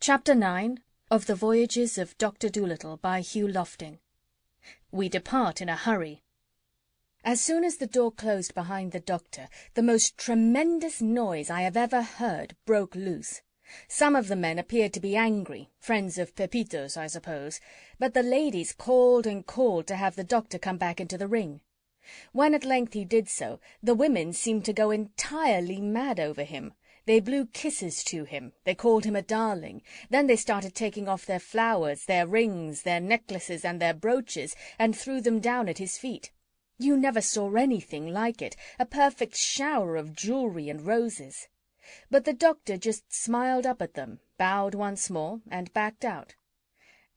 Chapter 9 of the Voyages of Dr. Dolittle by Hugh Lofting. We depart in a hurry. As soon as the door closed behind the doctor, the most tremendous noise I have ever heard broke loose. Some of the men appeared to be angry, friends of Pepito's, I suppose, but the ladies called and called to have the doctor come back into the ring. When at length he did so, the women seemed to go entirely mad over him. They blew kisses to him, they called him a darling, then they started taking off their flowers, their rings, their necklaces, and their brooches, and threw them down at his feet. You never saw anything like it, a perfect shower of jewelry and roses. But the doctor just smiled up at them, bowed once more, and backed out.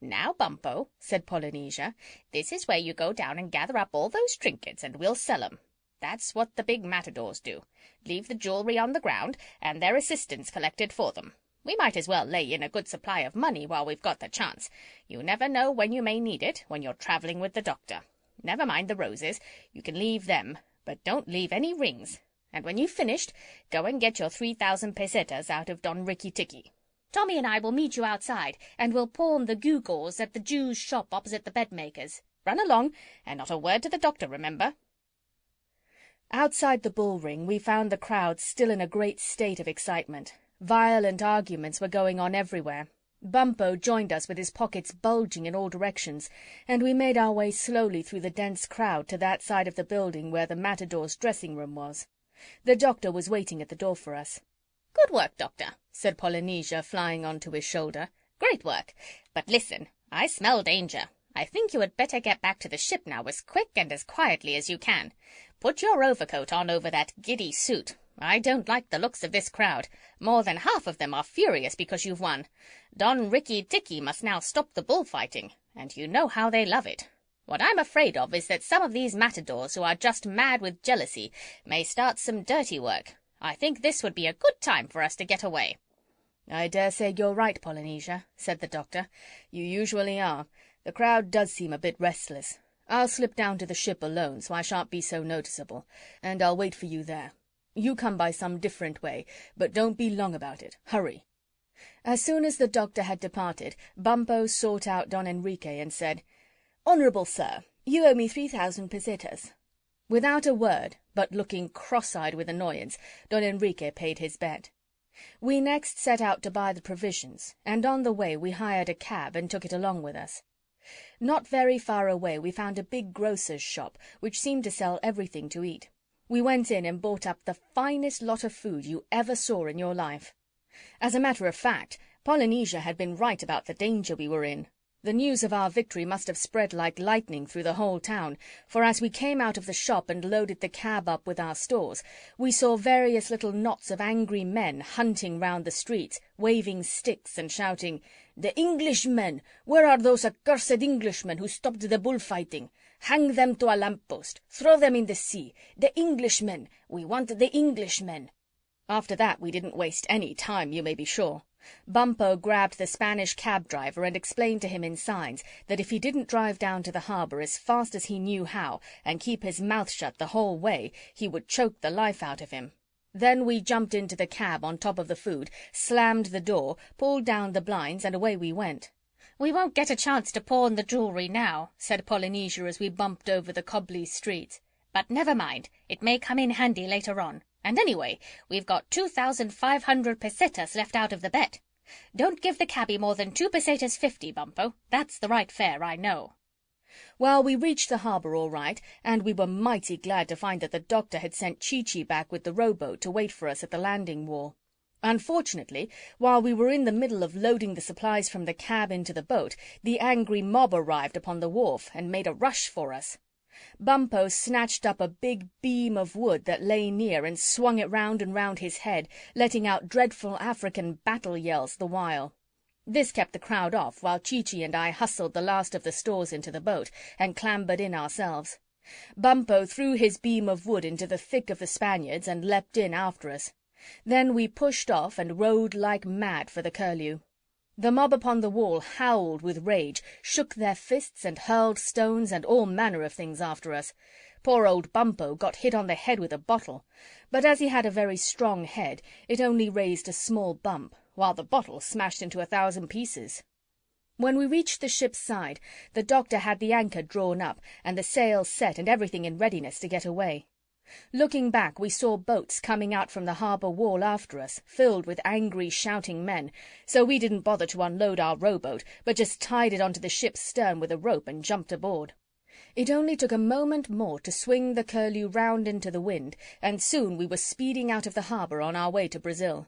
"Now, Bumpo," said Polynesia, "this is where you go down and gather up all those trinkets, and we'll sell 'em. That's what the big matadors do. Leave the jewelry on the ground, and their assistants collect it for them. We might as well lay in a good supply of money while we've got the chance. You never know when you may need it, when you're travelling with the doctor. Never mind the roses. You can leave them, but don't leave any rings. And when you've finished, go and get your 3,000 pesetas out of Don Rikki-Tikki. Tommy and I will meet you outside, and we'll pawn the gewgaws at the Jew's shop opposite the bedmaker's. Run along, and not a word to the doctor, remember." Outside the bull-ring we found the crowd still in a great state of excitement. Violent arguments were going on everywhere. Bumpo joined us with his pockets bulging in all directions, and we made our way slowly through the dense crowd to that side of the building where the matador's dressing-room was. The doctor was waiting at the door for us. "Good work, Doctor," said Polynesia, flying onto his shoulder. "Great work. But listen, I smell danger. I think you had better get back to the ship now as quick and as quietly as you can. Put your overcoat on over that giddy suit. I don't like the looks of this crowd. More than half of them are furious because you've won. Don Rikki-Tikki must now stop the bullfighting, and you know how they love it. What I'm afraid of is that some of these matadors who are just mad with jealousy may start some dirty work. I think this would be a good time for us to get away." "I dare say you're right, Polynesia," said the doctor. "You usually are. The crowd does seem a bit restless. I'll slip down to the ship alone, so I shan't be so noticeable, and I'll wait for you there. You come by some different way, but don't be long about it. Hurry." As soon as the doctor had departed, Bumpo sought out Don Enrique and said, "Honourable sir, you owe me 3,000 pesetas." Without a word, but looking cross-eyed with annoyance, Don Enrique paid his bet. We next set out to buy the provisions, and on the way we hired a cab and took it along with us. Not very far away we found a big grocer's shop, which seemed to sell everything to eat. We went in and bought up the finest lot of food you ever saw in your life. As a matter of fact, Polynesia had been right about the danger we were in. The news of our victory must have spread like lightning through the whole town, for as we came out of the shop and loaded the cab up with our stores, we saw various little knots of angry men hunting round the streets, waving sticks and shouting, "The Englishmen! Where are those accursed Englishmen who stopped the bullfighting? Hang them to a lamp-post! Throw them in the sea! The Englishmen! We want the Englishmen!" After that we didn't waste any time, you may be sure. Bumpo grabbed the Spanish cab driver and explained to him in signs that if he didn't drive down to the harbour as fast as he knew how and keep his mouth shut the whole way, he would choke the life out of him. Then we jumped into the cab on top of the food, slammed the door, pulled down the blinds, and away we went. "We won't get a chance to pawn the jewelry now," said Polynesia as we bumped over the cobbly streets. "But never mind, it may come in handy later on. And anyway, we've got 2,500 pesetas left out of the bet. Don't give the cabby more than 2 pesetas 50, Bumpo. That's the right fare, I know." Well, we reached the harbour all right, and we were mighty glad to find that the doctor had sent Chee-Chee back with the rowboat to wait for us at the landing wall. Unfortunately, while we were in the middle of loading the supplies from the cab into the boat, the angry mob arrived upon the wharf and made a rush for us. Bumpo snatched up a big beam of wood that lay near and swung it round and round his head, letting out dreadful African battle yells the while. This kept the crowd off, while Chee-Chee and I hustled the last of the stores into the boat and clambered in ourselves. Bumpo threw his beam of wood into the thick of the Spaniards and leapt in after us. Then we pushed off and rowed like mad for the Curlew. The mob upon the wall howled with rage, shook their fists and hurled stones and all manner of things after us. Poor old Bumpo got hit on the head with a bottle, but as he had a very strong head, it only raised a small bump, while the bottle smashed into 1,000 pieces. When we reached the ship's side, the doctor had the anchor drawn up and the sails set and everything in readiness to get away. Looking back, we saw boats coming out from the harbour wall after us, filled with angry, shouting men, so we didn't bother to unload our rowboat, but just tied it onto the ship's stern with a rope and jumped aboard. It only took a moment more to swing the Curlew round into the wind, and soon we were speeding out of the harbour on our way to Brazil.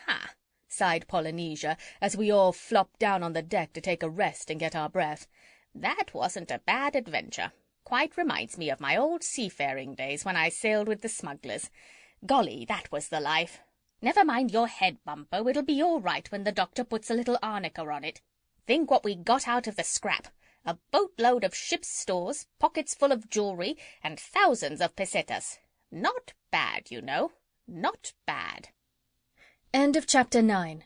"Ha!" sighed Polynesia, as we all flopped down on the deck to take a rest and get our breath. "That wasn't a bad adventure. Quite reminds me of my old seafaring days when I sailed with the smugglers. Golly, that was the life. Never mind your head, Bumpo. It'll be all right when the doctor puts a little arnica on it. Think what we got out of the scrap. A boatload of ship's stores, pockets full of jewelry, and thousands of pesetas. Not bad, you know. Not bad." End of chapter 9.